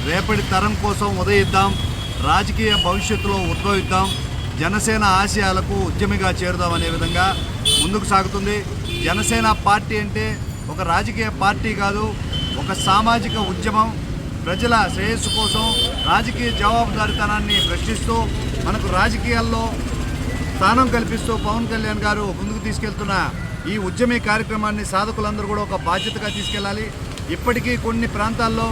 రేపటి తరం కోసం ఉదయిద్దాం, రాజకీయ భవిష్యత్తులో ఉద్భవిద్దాం, జనసేన ఆశయాలకు ఉద్యమిగా చేరుదాం అనే విధంగా ముందుకు సాగుతుంది. జనసేన పార్టీ అంటే ఒక రాజకీయ పార్టీ కాదు, ఒక సామాజిక ఉద్యమం. ప్రజల శ్రేయస్సు కోసం రాజకీయ జవాబుదారీతనాన్ని ప్రశ్నిస్తూ మనకు రాజకీయాల్లో స్థానం కల్పిస్తూ పవన్ కళ్యాణ్ గారు ముందుకు తీసుకెళ్తున్న ఈ ఉద్యమీ కార్యక్రమాన్ని సాధకులందరూ కూడా ఒక బాధ్యతగా తీసుకెళ్ళాలి. ఇప్పటికీ కొన్ని ప్రాంతాల్లో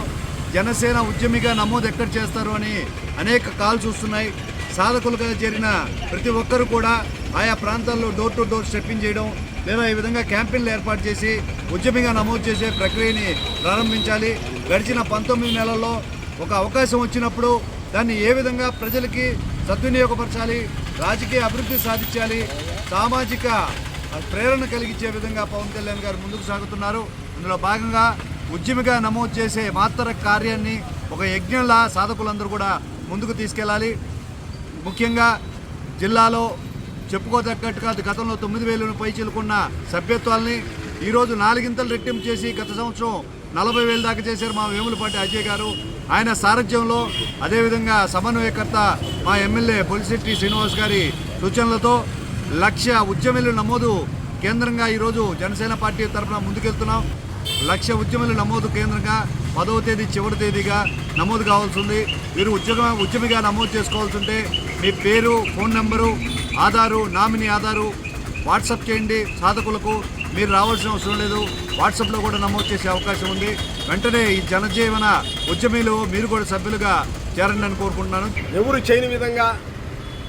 జనసేన ఉద్యమిగా నమోదు ఎక్కడ చేస్తారు అని అనేక కాల్స్ వస్తున్నాయి. సాధకులుగా చేరిన ప్రతి ఒక్కరు కూడా ఆయా ప్రాంతాల్లో డోర్ టు డోర్ స్టెప్పింగ్ చేయడం లేదా ఈ విధంగా క్యాంపెయిన్లు ఏర్పాటు చేసి ఉద్యమిగా నమోదు చేసే ప్రక్రియని ప్రారంభించాలి. గడిచిన 19 నెలల్లో ఒక అవకాశం వచ్చినప్పుడు దాన్ని ఏ విధంగా ప్రజలకి సద్వినియోగపరచాలి, రాజకీయ అభివృద్ధి సాధించాలి, సామాజిక ప్రేరణ కలిగించే విధంగా పవన్ కళ్యాణ్ గారు ముందుకు సాగుతున్నారు. ఇందులో భాగంగా ఉద్యమిగా నమోదు చేసే మాత్ర కార్యాన్ని ఒక యజ్ఞంలా సాధకులందరూ కూడా ముందుకు తీసుకెళ్ళాలి. ముఖ్యంగా జిల్లాలో చెప్పుకోదగ్గట్టుగా గతంలో 9,000 పైచిలుకున్న సభ్యత్వాల్ని ఈరోజు 4 రెట్టింపు చేసి గత సంవత్సరం 40,000 దాకా చేశారు మా వేములపాటి అజయ్ గారు. ఆయన సారథ్యంలో అదేవిధంగా సమన్వయకర్త మా ఎమ్మెల్యే బొలిశెట్టి శ్రీనివాస్ గారి సూచనలతో 1,00,000 ఉద్యమిల నమోదు కేంద్రంగా ఈరోజు జనసేన పార్టీ తరఫున ముందుకెళ్తున్నాం. 1,00,000 ఉద్యమిల నమోదు కేంద్రంగా 10వ తేదీ చివరి తేదీగా నమోదు కావాల్సి ఉంది. మీరు ఉద్యమిగా నమోదు చేసుకోవాల్సి ఉంటే మీ పేరు, phone number, Aadhaar, nominee Aadhaar WhatsApp చేయండి. సాధకులకు మీరు రావాల్సిన అవసరం లేదు, వాట్సాప్లో కూడా నమోదు చేసే అవకాశం ఉంది. వెంటనే ఈ జనజీవన ఉద్యమీలు మీరు కూడా సభ్యులుగా చేరండి అని కోరుకుంటున్నాను. ఎవరు చేయని విధంగా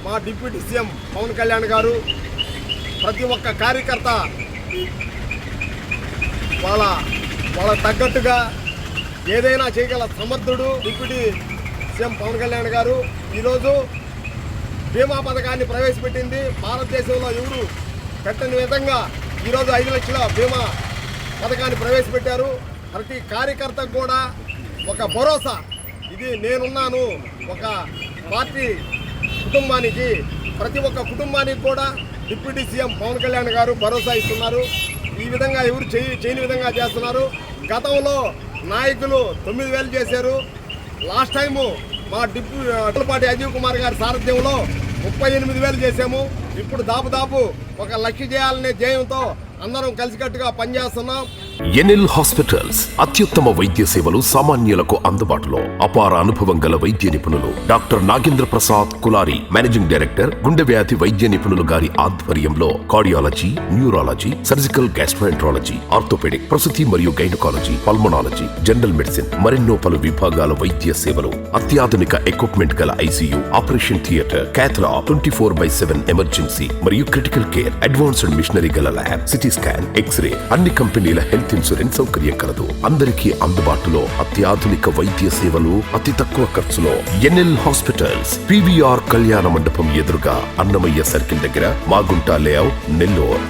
మా డిప్యూటీ సీఎం పవన్ కళ్యాణ్ గారు ప్రతి ఒక్క కార్యకర్త వాళ్ళ తగ్గట్టుగా ఏదైనా చేయగల సమర్థుడు డిప్యూటీ సీఎం పవన్ కళ్యాణ్ గారు. ఈరోజు బీమా పథకాన్ని ప్రవేశపెట్టింది. భారతదేశంలో ఎవరు పెట్టని విధంగా ఈరోజు 5 లక్షల బీమా పథకాన్ని ప్రవేశపెట్టారు. ప్రతి కార్యకర్తకు కూడా ఒక భరోసా, ఇది నేనున్నాను. ఒక పార్టీ కుటుంబానికి, ప్రతి ఒక్క కుటుంబానికి కూడా డిప్యూటీ సీఎం పవన్ కళ్యాణ్ గారు భరోసా ఇస్తున్నారు. ఈ విధంగా ఎవరు చేయని విధంగా చేస్తున్నారు. గతంలో నాయకులు 9,000 చేశారు. లాస్ట్ టైము మా వేములపాటి అజయ్ కుమార్ గారి సారథ్యంలో 38,000 చేశాము. ఇప్పుడు దాపు 1,00,000 చేయాలనే ధ్యేయంతో అందరం కలిసికట్టుగా పనిచేస్తున్నాం. ఎన్ఎల్ హాస్పిటల్స్ అత్యుత్తమ వైద్య సేవలు సామాన్యులకు అందుబాటులో. అపార అనుభవం గల వైద్య నిపుణులు doctor Nagendra Prasad Kulari, managing director, గుండె వ్యాధి వైద్య నిపుణులు గారి ఆధ్వర్యంలో cardiology, neurology, surgical gastroenterology, orthopaedic, ప్రసూతి మరియు గైనకాలజీ, పల్మనాలజీ, జనరల్ మెడిసిన్, మరెన్నో పలు విభాగాల వైద్య సేవలు. అత్యాధునిక ఎక్విప్మెంట్ గల ICU, operation theatre, cath lab, 24/7 emergency మరియు క్రిటికల్ కేర్, అడ్వాన్స్డ్ మిషనరీ గల ల్యాబ్, సిటీ స్కాన్, ఎక్స్రే, అన్ని కంపెనీల హెల్త్ ఇన్సూరెన్స్ సౌకర్యం కలదు. అందరికీ అందుబాటులో అత్యాధునిక వైద్య సేవలు అతి తక్కువ ఖర్చులో. ఎన్ఎల్ హాస్పిటల్స్, పివిఆర్ కళ్యాణ మండపం ఎదురుగా, అన్నమయ్య సర్కిల్ దగ్గర, మాగుంట లేఅవుట్, నెల్లూరు.